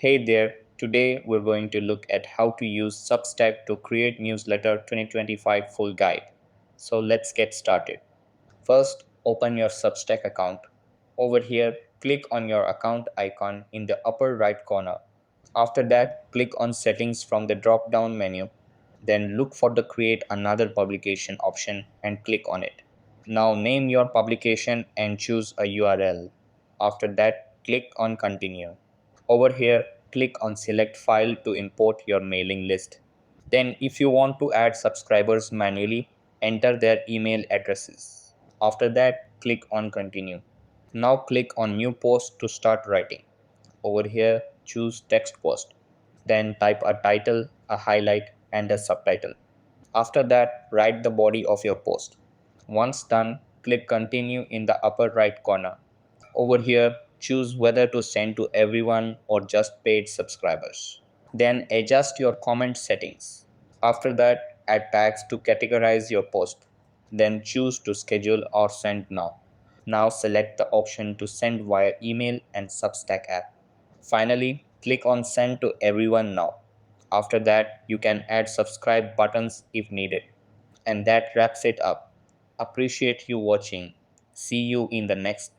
Hey there, today we're going to look at how to use Substack to create newsletter 2025 full guide. So let's get started. First, open your Substack account. Over here, click on your account icon in the upper right corner. After that, click on settings from the drop down menu. Then look for the create another publication option and click on it. Now name your publication and choose a URL. After that, click on continue. Over here, click on select file to import your mailing list. Then if you want to add subscribers manually, enter their email addresses. After that, click on continue. Now click on new post to start writing. Over here, choose text post. Then type a title, a highlight, and a subtitle. After that, write the body of your post. Once done, click continue in the upper right corner. Over here, choose whether to send to everyone or just paid subscribers. Then adjust your comment settings. After that, add tags to categorize your post. Then choose to schedule or send now. Now select the option to send via email and Substack app. Finally, click on send to everyone now. After that, you can add subscribe buttons if needed. And that wraps it up. Appreciate you watching. See you in the next